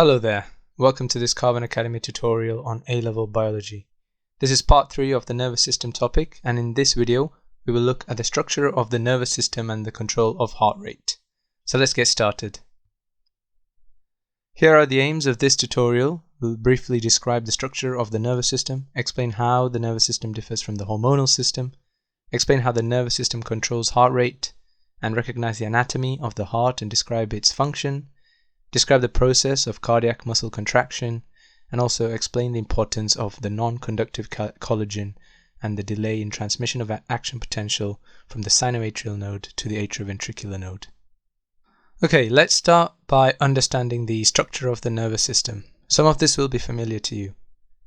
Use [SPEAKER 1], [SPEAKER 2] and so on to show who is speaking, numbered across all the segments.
[SPEAKER 1] Hello there, welcome to this Carbon Academy tutorial on A-level biology. This is part 3 of the nervous system topic, and in this video we will look at the structure of the nervous system and the control of heart rate. So let's get started. Here are the aims of this tutorial. We'll briefly describe the structure of the nervous system, explain how the nervous system differs from the hormonal system, explain how the nervous system controls heart rate, and recognize the anatomy of the heart and describe its function, describe the process of cardiac muscle contraction, and also explain the importance of the non-conductive collagen and the delay in transmission of action potential from the sinoatrial node to the atrioventricular node. Okay, let's start by understanding the structure of the nervous system. Some of this will be familiar to you.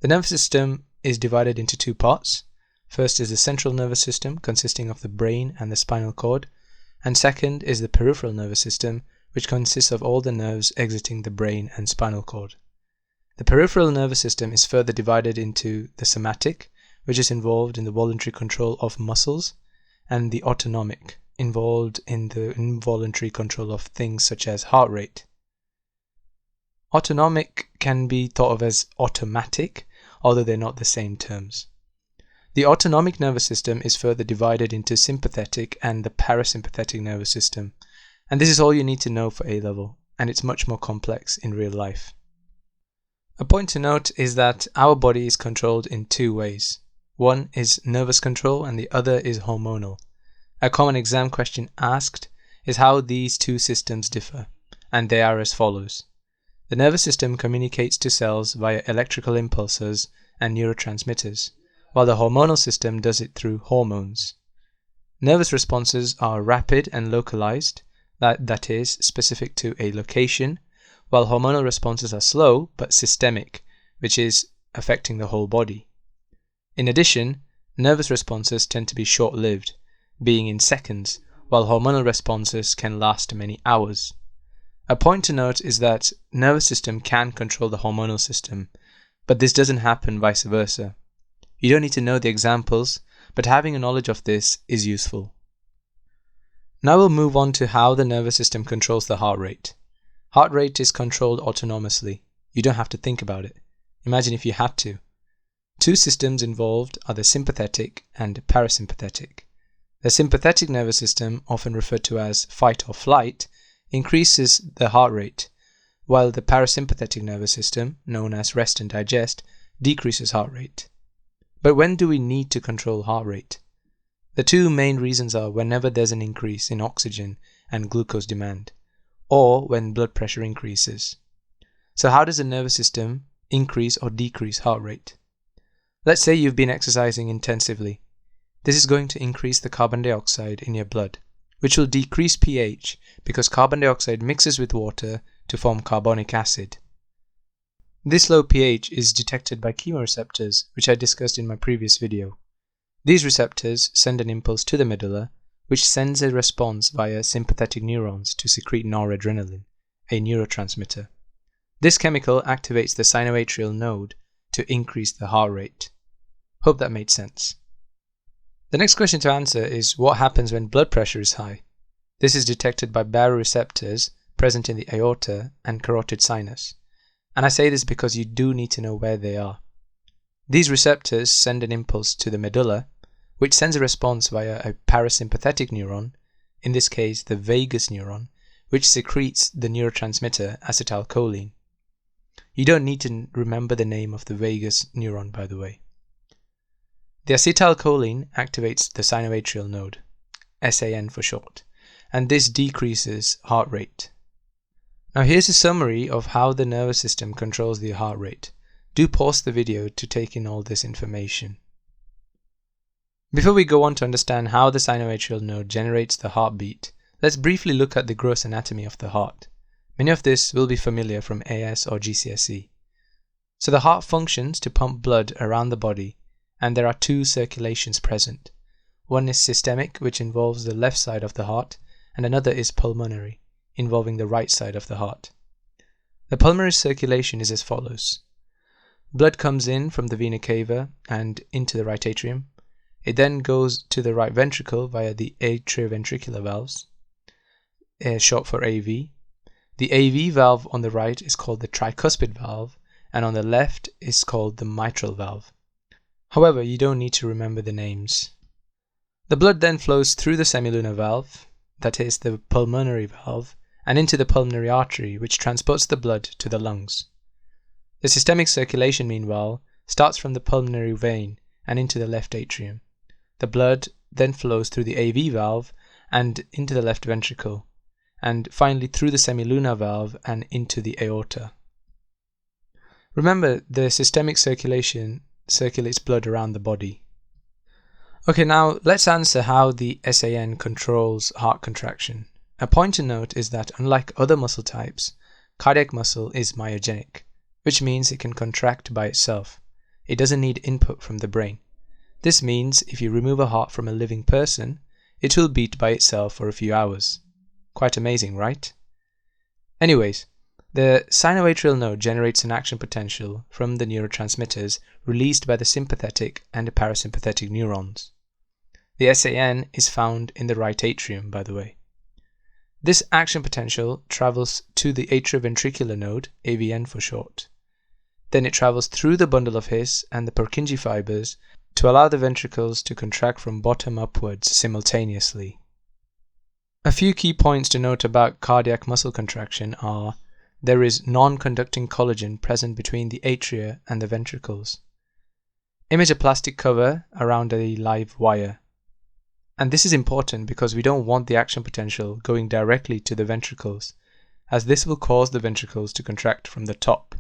[SPEAKER 1] The nervous system is divided into two parts. First is the central nervous system, consisting of the brain and the spinal cord, and second is the peripheral nervous system, which consists of all the nerves exiting the brain and spinal cord. The peripheral nervous system is further divided into the somatic, which is involved in the voluntary control of muscles, and the autonomic, involved in the involuntary control of things such as heart rate. Autonomic can be thought of as automatic, although they're not the same terms. The autonomic nervous system is further divided into sympathetic and the parasympathetic nervous system. And this is all you need to know for A-level, and it's much more complex in real life. A point to note is that our body is controlled in two ways. One is nervous control and the other is hormonal. A common exam question asked is how these two systems differ, and they are as follows. The nervous system communicates to cells via electrical impulses and neurotransmitters, while the hormonal system does it through hormones. Nervous responses are rapid and localized, that is, specific to a location, while hormonal responses are slow but systemic, which is affecting the whole body. In addition, nervous responses tend to be short-lived, being in seconds, while hormonal responses can last many hours. A point to note is that nervous system can control the hormonal system, but this doesn't happen vice versa. You don't need to know the examples, but having a knowledge of this is useful. Now we'll move on to how the nervous system controls the heart rate. Heart rate is controlled autonomously. You don't have to think about it. Imagine if you had to. Two systems involved are the sympathetic and parasympathetic. The sympathetic nervous system, often referred to as fight or flight, increases the heart rate, while the parasympathetic nervous system, known as rest and digest, decreases heart rate. But when do we need to control heart rate? The two main reasons are whenever there's an increase in oxygen and glucose demand, or when blood pressure increases. So how does the nervous system increase or decrease heart rate? Let's say you've been exercising intensively. This is going to increase the carbon dioxide in your blood, which will decrease pH because carbon dioxide mixes with water to form carbonic acid. This low pH is detected by chemoreceptors, which I discussed in my previous video. These receptors send an impulse to the medulla, which sends a response via sympathetic neurons to secrete noradrenaline, a neurotransmitter. This chemical activates the sinoatrial node to increase the heart rate. Hope that made sense. The next question to answer is what happens when blood pressure is high. This is detected by baroreceptors present in the aorta and carotid sinus. And I say this because you do need to know where they are. These receptors send an impulse to the medulla, which sends a response via a parasympathetic neuron, in this case the vagus neuron, which secretes the neurotransmitter acetylcholine. You don't need to remember the name of the vagus neuron, by the way. The acetylcholine activates the sinoatrial node, SAN for short, and this decreases heart rate. Now here's a summary of how the nervous system controls the heart rate. Do pause the video to take in all this information. Before we go on to understand how the sinoatrial node generates the heartbeat, let's briefly look at the gross anatomy of the heart. Many of this will be familiar from AS or GCSE. So the heart functions to pump blood around the body, and there are two circulations present. One is systemic, which involves the left side of the heart, and another is pulmonary, involving the right side of the heart. The pulmonary circulation is as follows. Blood comes in from the vena cava and into the right atrium. It then goes to the right ventricle via the atrioventricular valves, short for AV. The AV valve on the right is called the tricuspid valve, and on the left is called the mitral valve. However, you don't need to remember the names. The blood then flows through the semilunar valve, that is the pulmonary valve, and into the pulmonary artery, which transports the blood to the lungs. The systemic circulation, meanwhile, starts from the pulmonary vein and into the left atrium. The blood then flows through the AV valve and into the left ventricle, and finally through the semilunar valve and into the aorta. Remember, the systemic circulation circulates blood around the body. Okay, now let's answer how the SAN controls heart contraction. A point to note is that unlike other muscle types, cardiac muscle is myogenic, which means it can contract by itself. It doesn't need input from the brain. This means if you remove a heart from a living person, it will beat by itself for a few hours. Quite amazing, right? Anyways, the sinoatrial node generates an action potential from the neurotransmitters released by the sympathetic and parasympathetic neurons. The SAN is found in the right atrium, by the way. This action potential travels to the atrioventricular node, AVN for short. Then it travels through the bundle of His and the Purkinje fibers to allow the ventricles to contract from bottom upwards simultaneously. A few key points to note about cardiac muscle contraction are: there is non-conducting collagen present between the atria and the ventricles. Image a plastic cover around a live wire. And this is important because we don't want the action potential going directly to the ventricles, as this will cause the ventricles to contract from the top,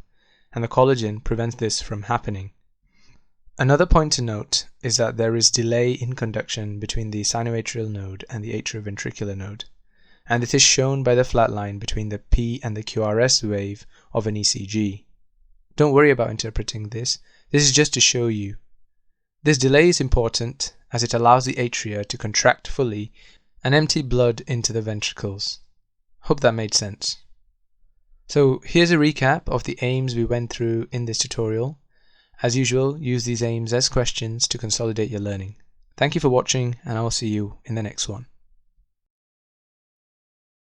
[SPEAKER 1] and the collagen prevents this from happening. Another point to note is that there is delay in conduction between the sinoatrial node and the atrioventricular node, and it is shown by the flat line between the P and the QRS wave of an ECG. Don't worry about interpreting this is just to show you. This delay is important as it allows the atria to contract fully and empty blood into the ventricles. Hope that made sense. So here's a recap of the aims we went through in this tutorial. As usual, use these aims as questions to consolidate your learning. Thank you for watching, and I will see you in the next one.